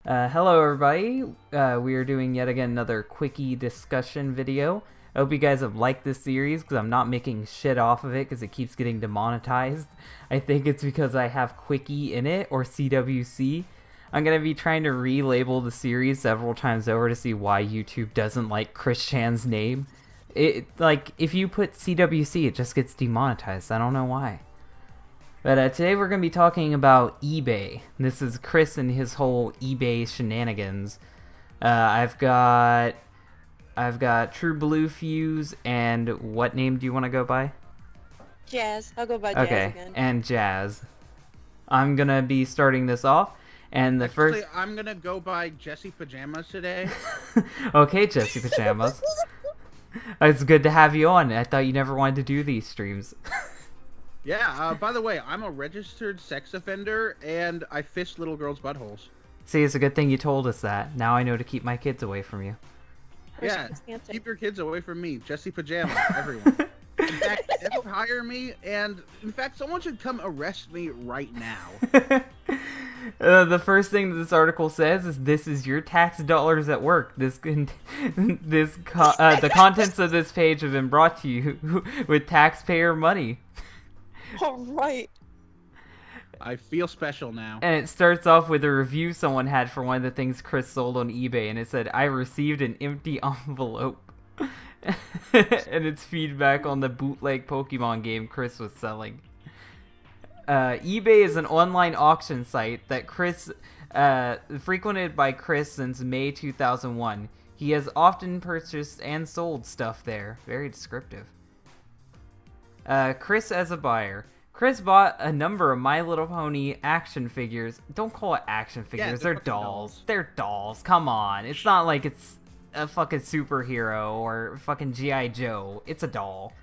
Hello everybody, we are doing yet again another quickie discussion video. I hope you guys have liked this series because I'm not making shit off of it because it keeps getting demonetized. I think it's because I have quickie in it, or CWC. I'm going to be trying to relabel the series several times over to see why YouTube doesn't like Chris Chan's name. If you put CWC, it just gets demonetized. I don't know why. But today we're going to be talking about eBay. This is Chris and his whole eBay shenanigans. I've got True Blue Fuse, and what name do you want to go by? Jazz. I'll go by Jazz again. And Jazz. I'm going to be starting this off. And Actually, I'm going to go by Jesse Pajamas today. Okay, Jesse Pajamas. It's good to have you on. I thought you never wanted to do these streams. Yeah, by the way, I'm a registered sex offender, and I fish little girls' buttholes. See, it's a good thing you told us that. Now I know to keep my kids away from you. Yeah, keep your kids away from me. Jesse Pajamas, everyone. In fact, never hire me, and in fact, someone should come arrest me right now. The first thing that this article says is, "This is your tax dollars at work. The contents of this page have been brought to you with taxpayer money." All right. I feel special now. And it starts off with a review someone had for one of the things Chris sold on eBay, and it said, "I received an empty envelope." And it's feedback on the bootleg Pokemon game Chris was selling. eBay is an online auction site that Chris frequented by Chris since May 2001. He has often purchased and sold stuff there. Very descriptive. Chris as a buyer. Chris bought a number of My Little Pony action figures. Don't call it action figures. Yeah, they're dolls. They're dolls. Come on. It's not like it's a fucking superhero or fucking G.I. Joe. It's a doll.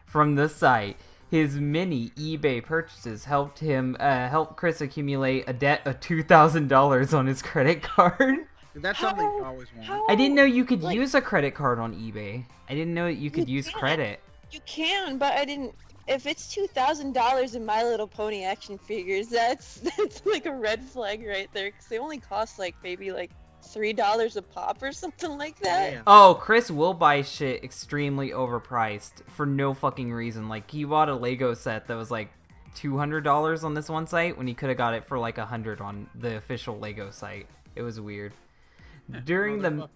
From the site, his many eBay purchases helped Chris accumulate a debt of $2,000 on his credit card. That's something you always want. I didn't know you could use a credit card on eBay. I didn't know that you could use credit. You can, but I didn't. If it's $2,000 in My Little Pony action figures, that's like a red flag right there, because they only cost like maybe like $3 a pop or something like that. Yeah. Oh, Chris will buy shit extremely overpriced for no fucking reason. Like, he bought a Lego set that was like $200 on this one site when he could have got it for like $100 on the official Lego site. It was weird. During the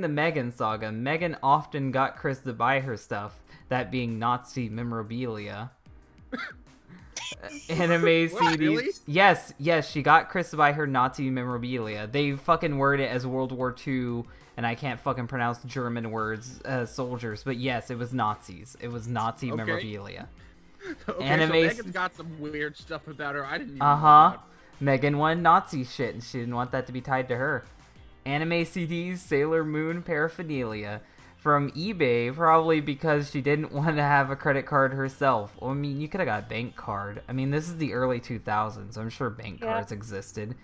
Megan saga, Megan often got Chris to buy her stuff, that being Nazi memorabilia. Anime CDs. What, really? Yes, she got Chris to buy her Nazi memorabilia. They fucking word it as World War II, and I can't fucking pronounce German words, soldiers, but yes, it was Nazis. It was Nazi memorabilia. Okay, Anime... so Megan's got some weird stuff about her I didn't even know Uh-huh. about. Megan wanted Nazi shit, and she didn't want that to be tied to her. Anime CDs, Sailor Moon paraphernalia. From eBay, probably because she didn't want to have a credit card herself. Well, I mean, you could have got a bank card. I mean, this is the early 2000s. I'm sure bank cards existed.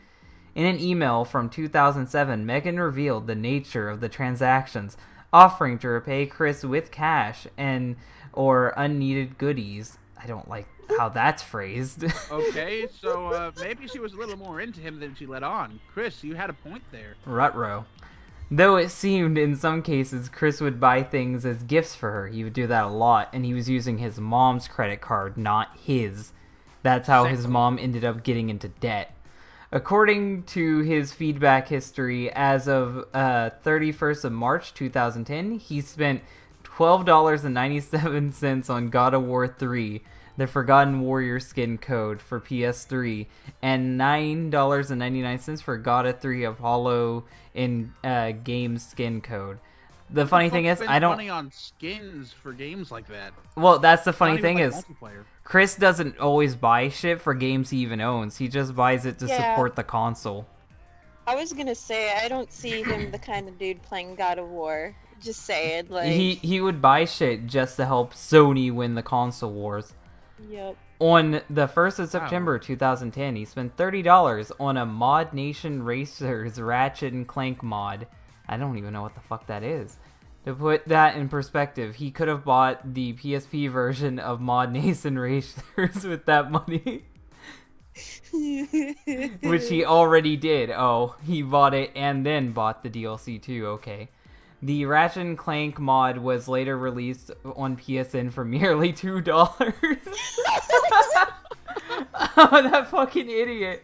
In an email from 2007, Megan revealed the nature of the transactions, offering to repay Chris with cash or unneeded goodies. I don't like how that's phrased. Okay, so maybe she was a little more into him than she let on. Chris, you had a point there. Rutrow. Though it seemed in some cases Chris would buy things as gifts for her. He would do that a lot, and he was using his mom's credit card, not his. That's how his mom ended up getting into debt. According to his feedback history, as of 31st of March 2010, he spent $12.97 on God of War 3, the Forgotten Warrior skin code for PS3, and $9.99 for God of 3 Apollo in game skin code. The funny thing is, I don't... money on skins for games like that. Well, that's the funny Not thing even is, like multiplayer. Chris doesn't always buy shit for games he even owns. He just buys it to support the console. I was gonna say, I don't see him the kind of dude playing God of War. Just saying, like... He would buy shit just to help Sony win the console wars. Yep. On the 1st of September 2010, he spent $30 on a Mod Nation Racers Ratchet and Clank mod. I don't even know what the fuck that is. To put that in perspective, he could have bought the PSP version of Mod Nation Racers with that money. Which he already did. Oh, he bought it and then bought the DLC too, okay. The Ratchet and Clank mod was later released on PSN for merely $2. Oh, that fucking idiot.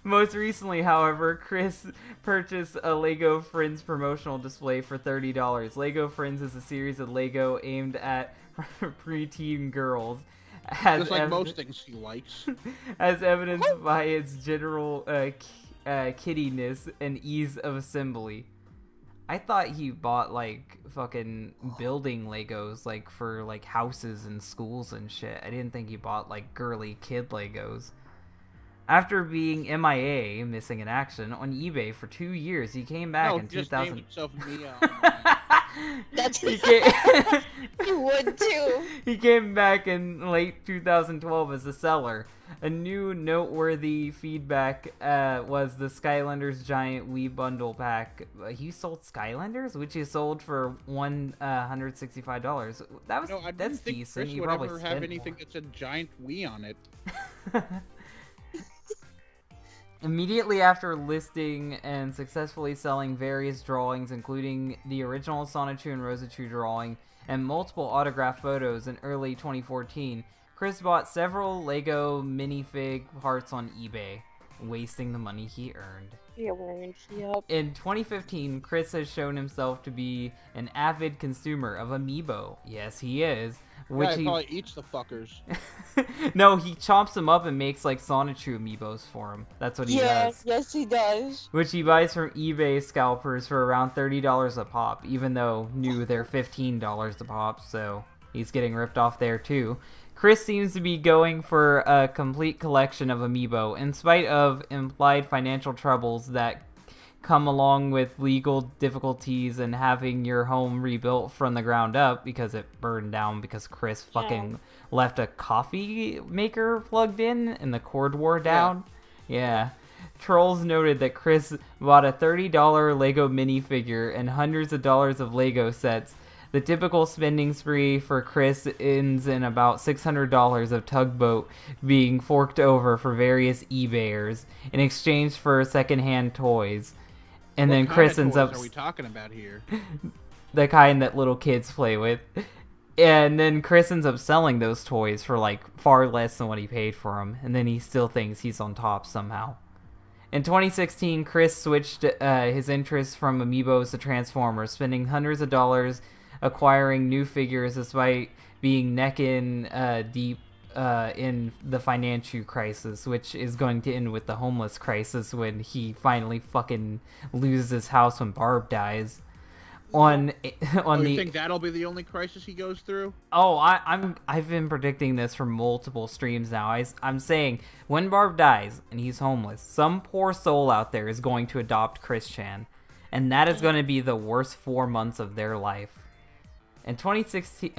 Most recently, however, Chris purchased a LEGO Friends promotional display for $30. LEGO Friends is a series of LEGO aimed at preteen girls. Just like most things he likes. As evidenced by its general kiddiness and ease of assembly. I thought he bought, like, fucking building Legos, like, for, like, houses and schools and shit. I didn't think he bought, like, girly kid Legos. After being MIA, missing in action, on eBay for 2 years, he came back in 2000. That's He you would too. He came back in late 2012 as a seller. A new noteworthy feedback was the Skylanders Giant Wii Bundle Pack. He sold Skylanders, which he sold for $165. That's decent. Chris You would probably ever have anything that's a giant Wii on it. Immediately after listing and successfully selling various drawings, including the original Sonichu and Rosichu drawing and multiple autographed photos in early 2014, Chris bought several LEGO minifig parts on eBay, wasting the money he earned. Yep. In 2015, Chris has shown himself to be an avid consumer of Amiibo. Yes, he is. Which he probably eats the fuckers. No, he chops them up and makes like Sonichu Amiibos for him. That's what he does. Yes, he does. Which he buys from eBay scalpers for around $30 a pop, even though new they're $15 a pop, so he's getting ripped off there too. Chris seems to be going for a complete collection of Amiibo, in spite of implied financial troubles that come along with legal difficulties and having your home rebuilt from the ground up because it burned down because Chris fucking left a coffee maker plugged in and the cord wore down. Yeah. Trolls noted that Chris bought a $30 Lego minifigure and hundreds of dollars of Lego sets. The typical spending spree for Chris ends in about $600 of Tugboat being forked over for various eBayers in exchange for secondhand toys. And then Chris ends up. What are we talking about here? The kind that little kids play with. And then Chris ends up selling those toys for like far less than what he paid for them. And then he still thinks he's on top somehow. In 2016, Chris switched his interest from Amiibos to Transformers, spending hundreds of dollars acquiring new figures despite being neck in deep in the financial crisis, which is going to end with the homeless crisis when he finally fucking loses his house when Barb dies. You think that'll be the only crisis he goes through? Oh, I've been predicting this for multiple streams now. I'm saying when Barb dies and he's homeless, some poor soul out there is going to adopt Chris Chan, and that is going to be the worst 4 months of their life. In 2016,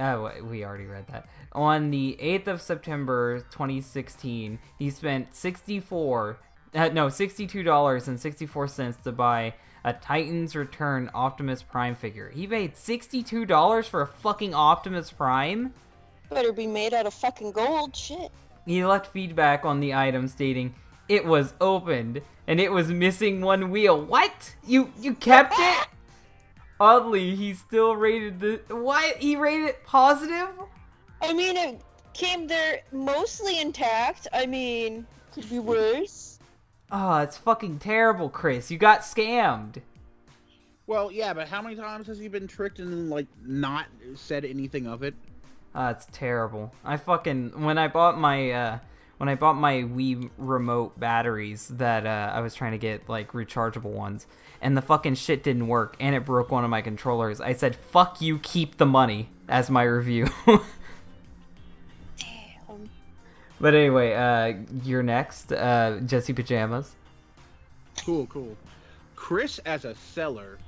we already read that. On the 8th of September 2016, he spent $62.64 to buy a Titan's Return Optimus Prime figure. He paid $62 for a fucking Optimus Prime? Better be made out of fucking gold, shit. He left feedback on the item stating, "It was opened, and it was missing one wheel." What? You kept it? Oddly, he still rated what? He rated it positive? I mean, it came there mostly intact. I mean, could be worse. Oh, it's fucking terrible, Chris. You got scammed. Well, yeah, but how many times has he been tricked and, like, not said anything of it? It's terrible. When I bought my Wii remote batteries that I was trying to get, like, rechargeable ones, and the fucking shit didn't work, and it broke one of my controllers, I said, "Fuck you, keep the money," as my review. Damn. But anyway, you're next, Jesse Pajamas. Cool. Chris as a seller.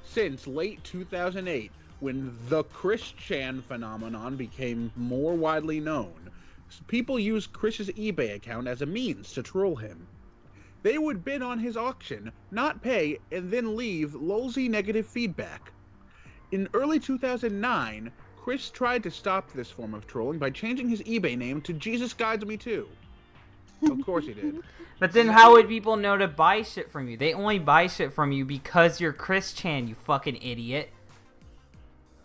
Since late 2008, when the Chris Chan phenomenon became more widely known, people used Chris's eBay account as a means to troll him. They would bid on his auction, not pay, and then leave lousy negative feedback. In early 2009, Chris tried to stop this form of trolling by changing his eBay name to Jesus Guides Me Too. Of course he did. But then how would people know to buy shit from you? They only buy shit from you because you're Chris Chan, you fucking idiot.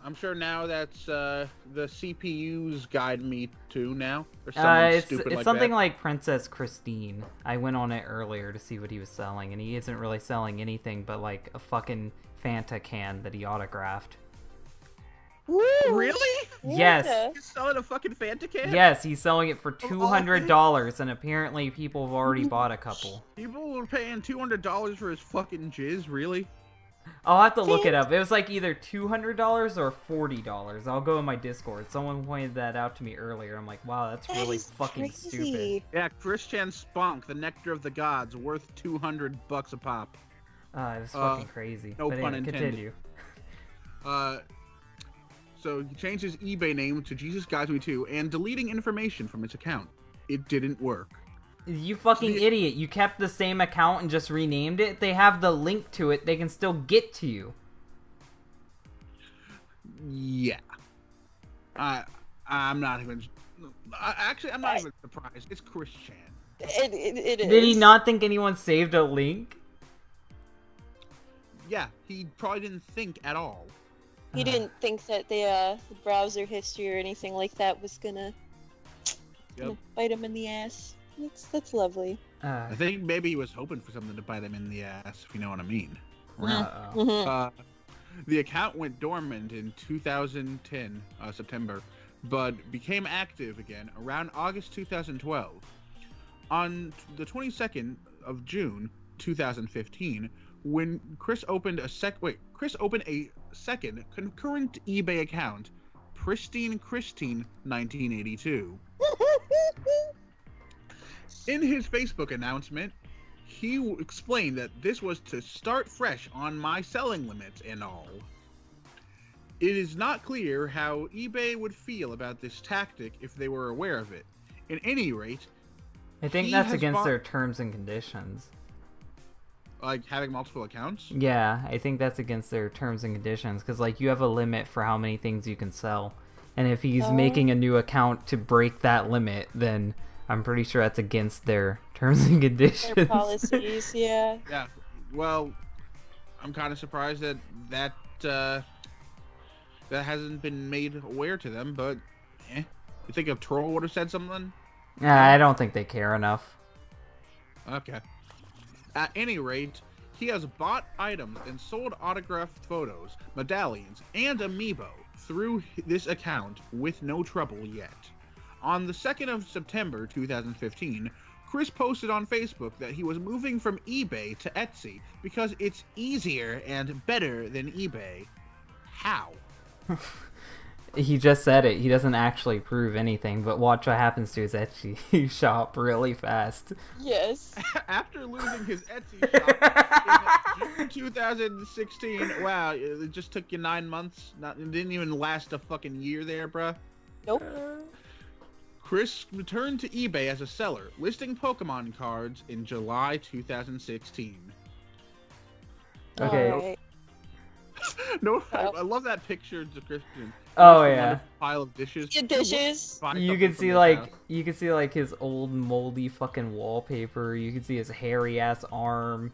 I'm sure now that's the CPU's guide me to now. Or It's stupid like something that. like Princess Christine. I went on it earlier to see what he was selling, and he isn't really selling anything but like a fucking Fanta can that he autographed. Woo! Really? Yes. Yeah. He's selling a fucking Fanta can? Yes, he's selling it for all $200, and apparently people have already bought a couple. People were paying $200 for his fucking jizz, really? I'll have to look it up. It was like either $200 or $40. I'll go in my Discord. Someone pointed that out to me earlier. I'm like, wow, that's That really is fucking crazy. stupid. Yeah, Chris Chan Spunk, the nectar of the gods, worth $200 a pop. It was fucking crazy. no But pun anyway, intended. continue. So he changed his eBay name to Jesus Guides Me Too and deleting information from his account. It didn't work. You fucking idiot. You kept the same account and just renamed it. They have the link to it. They can still get to you. Yeah. I'm not even... Actually, I'm not even surprised. It's Chris Chan. It is. Did he not think anyone saved a link? Yeah, he probably didn't think at all. He didn't think that the browser history or anything like that was gonna bite him in the ass. That's lovely. I think maybe he was hoping for something to bite him in the ass, if you know what I mean. Uh-oh. The account went dormant in 2010, September, but became active again around August 2012. On the 22nd of June 2015, when Chris opened a second concurrent eBay account, Pristine Christine 1982. In his Facebook announcement, he explained that this was to start fresh on my selling limits and all. It is not clear how eBay would feel about this tactic if they were aware of it. At any rate, I think he that's has against bought- their terms and conditions. Like having multiple accounts? Yeah, I think that's against their terms and conditions, because like you have a limit for how many things you can sell, and if he's making a new account to break that limit, then I'm pretty sure that's against their terms and conditions. Their policies, yeah. Yeah. Well, I'm kind of surprised that hasn't been made aware to them, but you think a troll would have said something? I don't think they care enough. Okay. At any rate, he has bought items and sold autographed photos, medallions, and amiibo through this account with no trouble yet. On the 2nd of September 2015, Chris posted on Facebook that he was moving from eBay to Etsy because it's easier and better than eBay. How? He just said it. He doesn't actually prove anything, but watch what happens to his Etsy shop really fast. Yes. After losing his Etsy shop in June 2016, wow, it just took you 9 months? It didn't even last a fucking year there, bruh. Nope. Chris returned to eBay as a seller, listing Pokemon cards in July 2016. Okay. Alright. No, I love that picture description. Oh Just a yeah. wonderful pile of dishes. Your dishes. Buy You something can from see this like house. his old moldy fucking wallpaper. You can see his hairy ass arm.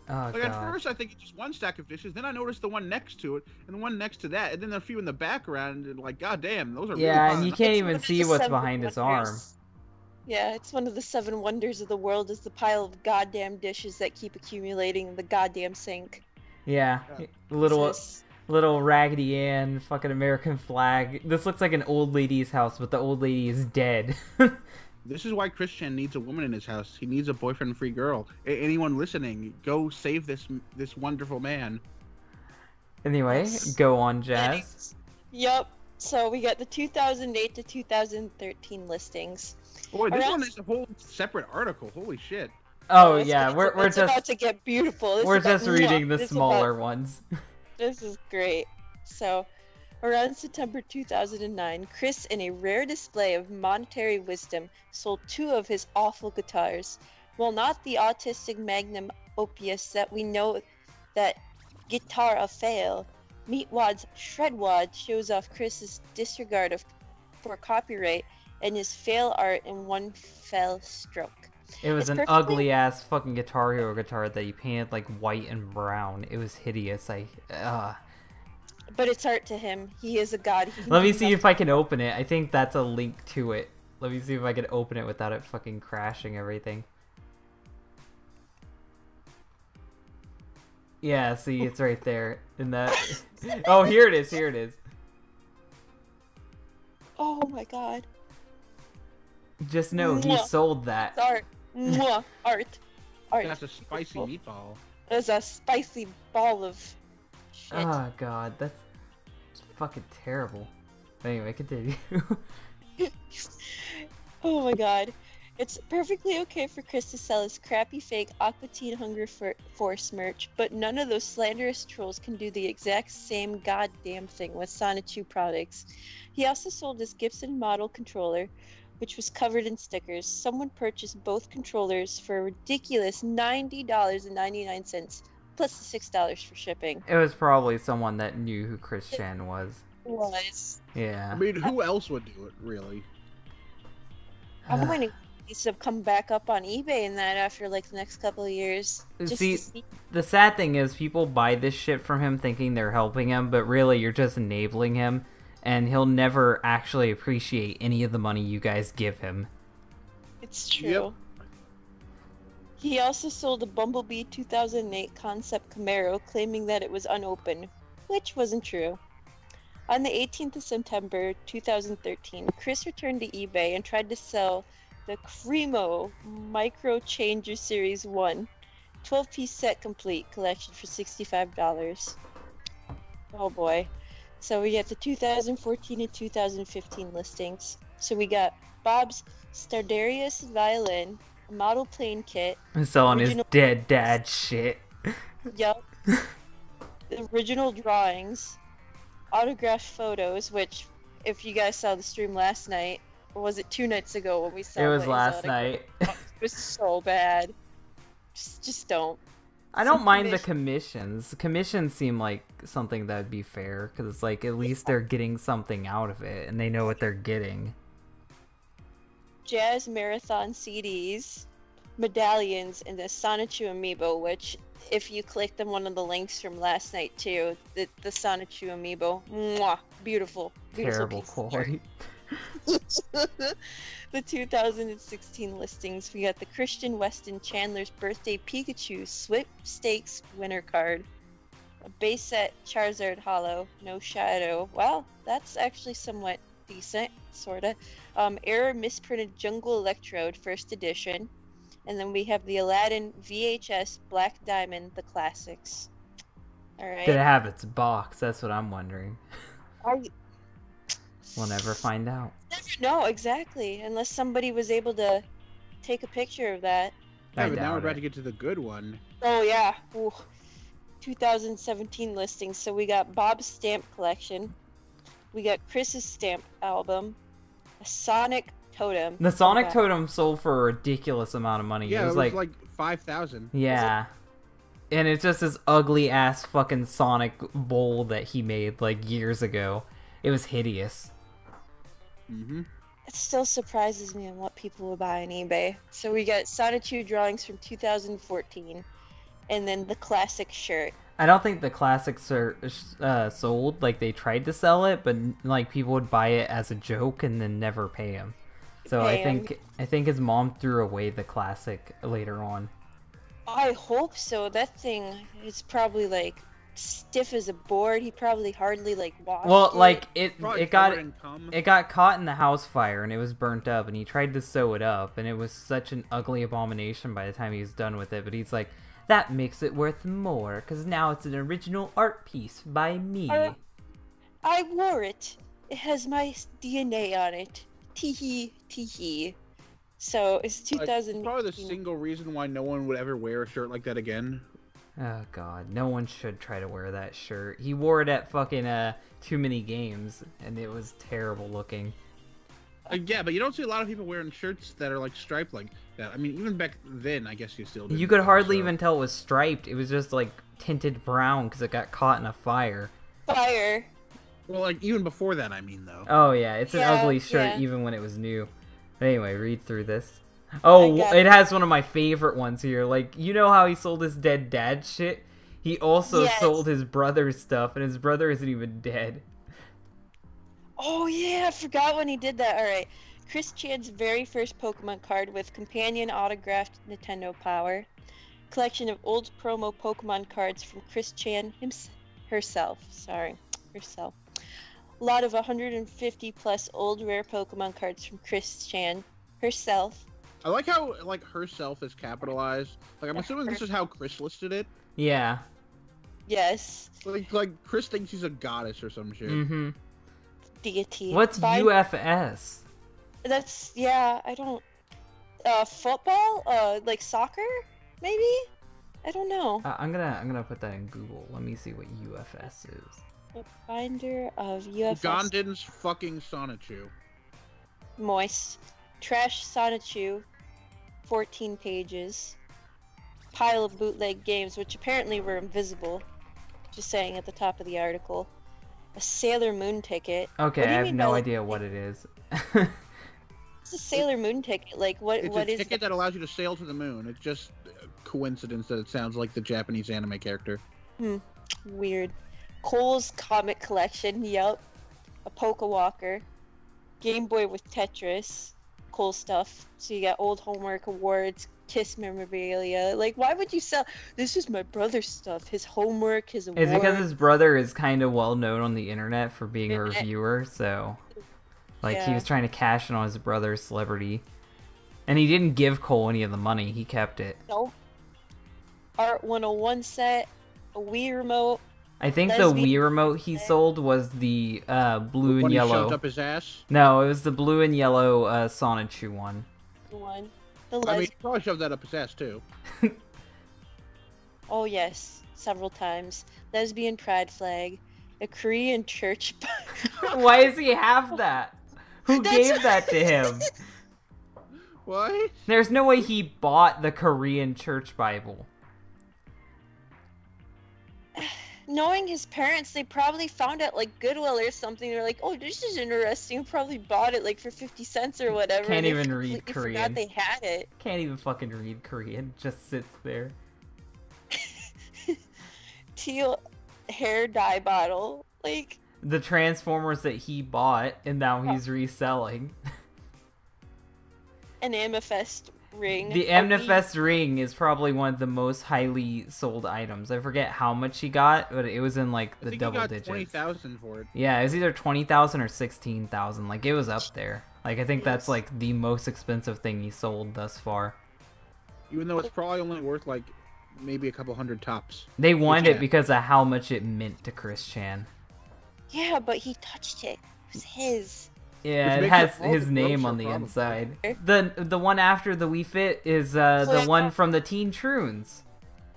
Oh Like at god. first I think it's just one stack of dishes, then I noticed the one next to it, and the one next to that, and then a few in the background, and like, god damn, those are Yeah, really and you fun. can't It's even one of see the what's 7 behind his arm. wonders. Yeah, it's one of the 7 wonders of the world is the pile of goddamn dishes that keep accumulating in the goddamn sink. Yeah, Yeah. little Raggedy Ann, fucking American flag. This looks like an old lady's house, but the old lady is dead. This is why Christian needs a woman in his house. He needs a boyfriend-free girl. Anyone listening, go save this wonderful man. Anyway, go on, Jazz. Yup. So we got the 2008 to 2013 listings. Boy, this Around- one is a whole separate article. Holy shit. Oh it's- yeah, it's about just to get beautiful. This we're is about- just reading the this is smaller about- ones. This is great. So, around September 2009, Chris, in a rare display of monetary wisdom, sold 2 of his awful guitars. While not the autistic magnum opus that we know that guitar a fail, Meatwad's Shredwad shows off Chris's disregard for copyright and his fail art in one fell stroke. It was It's an perfectly- ugly ass fucking Guitar Hero guitar that he painted like white and brown. It was hideous. But it's art to him. He is a god. He can Let me do see if I can open it. I think that's a link to it. Let me see if I can open it without it fucking crashing everything. Yeah, see, it's right there. In that. Oh, here it is. Here it is. Oh my god. Just know he Mwah. sold that. It's art. Mwah. Art. Art. That's a spicy meatball. There's a spicy ball of shit. Oh god, that's fucking terrible. Anyway, continue. Oh my god. It's perfectly okay for Chris to sell his crappy fake Aqua Teen Hunger Force merch, but none of those slanderous trolls can do the exact same goddamn thing with Sonichu products. He also sold his Gibson model controller, which was covered in stickers. Someone purchased both controllers for a ridiculous $90.99, plus the $6 for shipping. It was probably someone that knew who Chris Chan was. Was. Yeah. I mean, who else would do it, really? I'm waiting for these to come back up on eBay and that after like the next couple of years. Just See, to see. the sad thing is people buy this shit from him thinking they're helping him, but really you're just enabling him, and he'll never actually appreciate any of the money you guys give him. It's true. Yep. He also sold a Bumblebee 2008 concept Camaro, claiming that it was unopened, which wasn't true. On the 18th of September 2013, Chris returned to eBay and tried to sell the Cremo Micro Changer Series 1 12-piece set complete collection for $65. Oh boy. So we got the 2014 and 2015 listings. So we got Bob's Stradivarius violin, a model plane kit, Selling his Original- dead dad shit. yup, the original drawings, autographed photos, which, if you guys saw the stream last night, or was it 2 nights ago when we saw It was Blaze last autograph? night. It was so bad. Just don't. I don't Some mind the commissions. Commissions seem like something that would be fair, because it's like at least they're getting something out of it, and they know what they're getting. Jazz Marathon CDs, medallions, and the Sonichu amiibo, which, if you clicked on one of the links from last night too, the Sonichu amiibo, mwah, beautiful, beautiful Terrible piece of art. quality. The 2016 listings, we got the Christian Weston Chandler's birthday Pikachu sweepstakes winner card, a base set Charizard Hollow, no shadow. Well, that's actually somewhat decent, sorta. Error misprinted Jungle Electrode first edition, and then we have the Aladdin VHS Black Diamond, the classics. All right. Did it have its box? That's what I'm wondering. I We'll never find out. never know exactly, unless somebody was able to take a picture of that. Yeah, I but now we're doubt about it. to get to the good one. Oh yeah. Ooh. 2017 listings. So we got Bob's stamp collection. We got Chris's stamp album. A Sonic Totem. The Sonic Okay. Totem sold for a ridiculous amount of money. Yeah, it was like 5,000. yeah. And it's just this ugly ass fucking Sonic bowl that he made like years ago. It was hideous. Mm-hmm. It still surprises me on what people will buy on eBay. So we got Sonichu drawings from 2014, and then the classic shirt. I don't think the classics are sold. Like they tried to sell it, but like people would buy it as a joke and then never pay him. So Pay 'em. I think his mom threw away the classic later on. I hope so. That thing is probably like stiff as a board. He probably hardly like washed Well, it. like it Probably got covered in cum. it got caught in the house fire and it was burnt up, and he tried to sew it up, and it was such an ugly abomination by the time he was done with it. But he's like, that makes it worth more because now it's an original art piece by me. I wore it. It has my DNA on it. Teehee, teehee. So it's Like, 2000. probably the single reason why no one would ever wear a shirt like that again. Oh god, no one should try to wear that shirt. He wore it at fucking Too Many Games, and it was terrible looking. Yeah, but you don't see a lot of people wearing shirts that are like striped like that. I mean, even back then, I guess you still did. You could hardly even tell it was striped. It was just like tinted brown because it got caught in a fire. Fire. Well, like even before that, I mean though. Oh yeah, it's an Yeah, ugly shirt yeah. even when it was new. Anyway, read through this. Oh, got it has one of my favorite ones here. Like, you know how he sold his dead dad shit? He also Yes. sold his brother's stuff, and his brother isn't even dead. Oh yeah, I forgot when he did that. Alright. Chris Chan's very first Pokemon card with companion autographed Nintendo Power. Collection of old promo Pokemon cards from Chris Chan herself. A lot of 150 plus old rare Pokemon cards from Chris Chan herself. I like how like herself is capitalized. Like I'm assuming this is how Chris listed it. Yeah. Yes. Like Chris thinks he's a goddess or some shit. Mm-hmm. Deity. What's UFS? That's I don't. Football? Like soccer? Maybe? I don't know. I'm gonna put that in Google. Let me see what UFS is. A binder of UFS. Ugandans fucking Sonichu. Moist. Trash Sonichu. 14 pages. Pile of bootleg games, which apparently were invisible. Just saying at the top of the article. A Sailor Moon ticket. Okay, I have no idea what it is. It's a Sailor Moon ticket. Like, what It's is a ticket that allows you to sail to the moon. It's just coincidence that it sounds like the Japanese anime character. Weird. Cole's comic collection, yup. A Pokewalker. Game Boy with Tetris. Cole stuff. So you got old homework awards, Kiss memorabilia. Like, why would you sell? This is my brother's stuff. His homework, his awards. It's because his brother is kind of well known on the internet for being a reviewer, so like he was trying to cash in on his brother's celebrity. And he didn't give Cole any of the money, he kept it. Nope. Art 101 set, a Wii remote. I think the Wii remote he sold was the blue and When yellow. he shoved up his ass? No, it was the blue and yellow Sonichu one. One. I mean, he probably shoved that up his ass too. Oh yes, several times. Lesbian pride flag, a Korean church. Why does he have that? Who gave that to him? What? There's no way he bought the Korean church Bible. Knowing his parents, they probably found it like Goodwill or something. They're like, "Oh, this is interesting." Probably bought it like for 50 cents or whatever. Can't and they even read completely Korean. Forgot they had it. Can't even fucking read Korean. Just sits there. Teal hair dye bottle, like The Transformers that he bought and now he's reselling. an amethyst ring. The Amethyst ring is probably one of the most highly sold items. I forget how much he got, but it was in like the double digits. 20,000 for it. Yeah, it was either 20,000 or 16,000. Like it was up there. Like I think that's like the most expensive thing he sold thus far. Even though it's probably only worth like maybe a couple hundred tops. They wanted it because of how much it meant to Chris Chan. Yeah, but he touched it. It was his. Yeah, Which it makes has it all his the name grosser, on the probably. inside. The one after the Wii Fit is the one from the Teen Troons.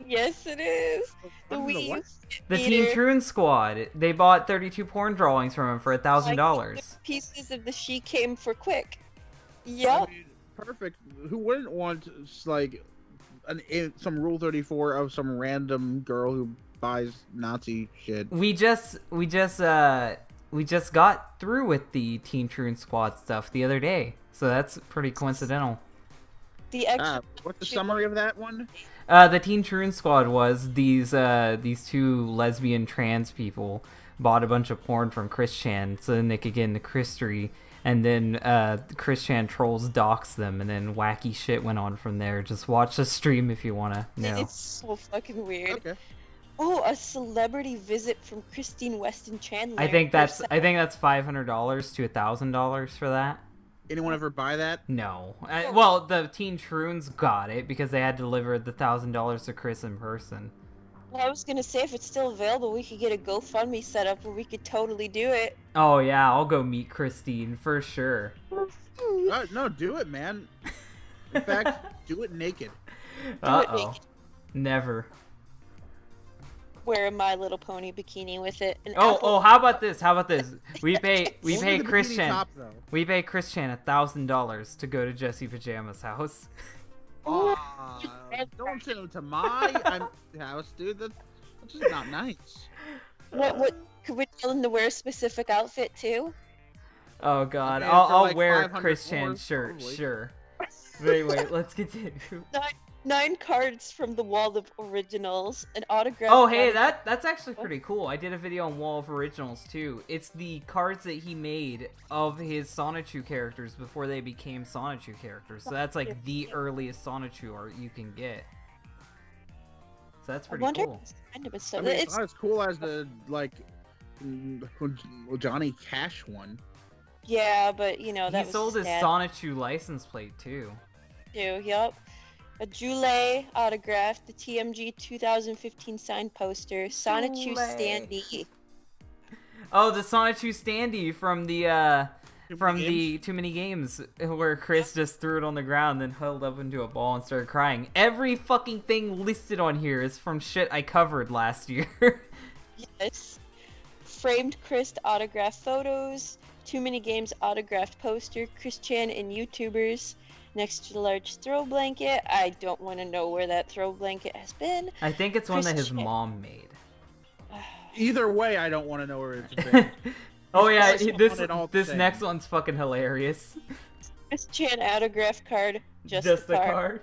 Yes, it is. The From the Wii. what? The Teen Troon Squad. They bought 32 porn drawings from him for $1,000. Pieces of the she came for quick. I Yep. mean, perfect. Who wouldn't want like some Rule 34 of some random girl who buys Nazi shit? We just got through with the Teen Troon Squad stuff the other day, so that's pretty coincidental. The extra. What's the summary of that one? The Teen Troon Squad was these two lesbian trans people bought a bunch of porn from Chris Chan so then they could get into Christery, and then Chris Chan trolls doxed them, and then wacky shit went on from there. Just watch the stream if you wanna know. It's so fucking weird. Okay. Oh, a celebrity visit from Christine Weston Chandler. I think that's $500 to $1,000 for that. Anyone ever buy that? No. Well, the Teen Troons got it because they had delivered the $1,000 to Chris in person. Well, I was gonna say if it's still available, we could get a GoFundMe set up where we could totally do it. Oh yeah, I'll go meet Christine for sure. No, do it, man. In fact, do it naked. Uh-oh. Never. Wear a My Little Pony bikini with it. Oh, how about this? We pay Only the Chris bikini Chan. top, though. We pay Chris Chan $1,000 to go to Jesse Pajama's house. Don't send him to my house, dude. That's just not nice. What could we tell him to wear a specific outfit too? Oh god, Okay, I'll for, wear a 500 Chris Chan more, shirt, probably. sure. Wait, let's continue. Nine cards from the Wall of Originals, an autograph. Oh, hey, that's actually pretty cool. I did a video on Wall of Originals, too. It's the cards that he made of his Sonichu characters before they became Sonichu characters. So that's, like, the earliest Sonichu art you can get. So that's pretty cool. I mean, it's not as cool as the, like, Johnny Cash one. Yeah, but, you know, that he sold his Sonichu license plate, too. Yep. A Jule autograph, the TMG 2015 signed poster, Sonichu standee. Oh, the Sonichu standee from the Too Many Games, where Chris just threw it on the ground, then held up into a ball and started crying. Every fucking thing listed on here is from shit I covered last year. Yes. Framed Chris autograph photos, Too Many Games autographed poster, Chris Chan and YouTubers. Next to the large throw blanket. I don't want to know where that throw blanket has been. I think it's one that his mom made. Either way, I don't want to know where it's been. Oh yeah, this next one's fucking hilarious. Chris Chan autograph card. Just the card.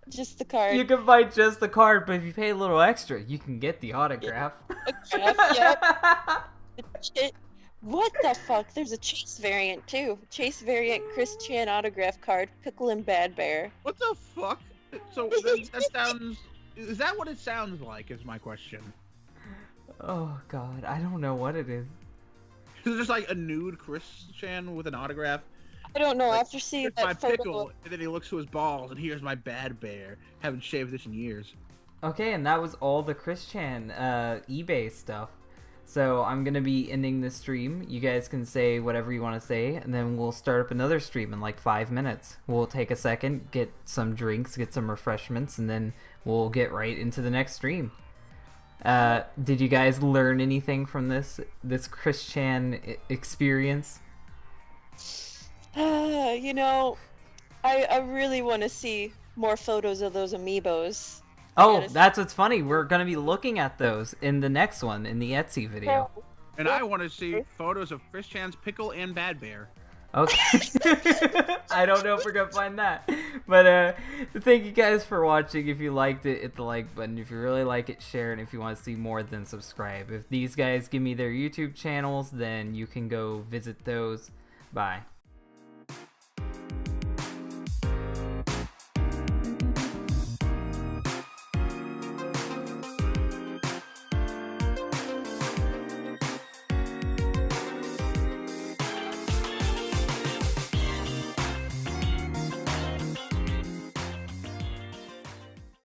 Just the card. You can buy just the card, but if you pay a little extra, you can get the autograph. Yep. What the fuck? There's a Chase variant too. Chase variant Chris Chan autograph card, Pickle and Bad Bear. What the fuck? So that sounds... Is that what it sounds like, is my question. Oh god, I don't know what it is. Is it just like a nude Chris Chan with an autograph? I don't know, like, after seeing here's that my photo... pickle, and then he looks to his balls, and here's my Bad Bear. Haven't shaved this in years. Okay, and that was all the Chris Chan eBay stuff. So I'm going to be ending this stream. You guys can say whatever you want to say, and then we'll start up another stream in like 5 minutes. We'll take a second, get some drinks, get some refreshments, and then we'll get right into the next stream. Did you guys learn anything from this Chris Chan experience? You know, I really want to see more photos of those amiibos. Oh, that's what's funny. We're going to be looking at those in the next one, in the Etsy video. And I want to see photos of Chris Chan's Pickle and Bad Bear. Okay. I don't know if we're going to find that. But thank you guys for watching. If you liked it, hit the like button. If you really like it, share it. If you want to see more, then subscribe. If these guys give me their YouTube channels, then you can go visit those. Bye.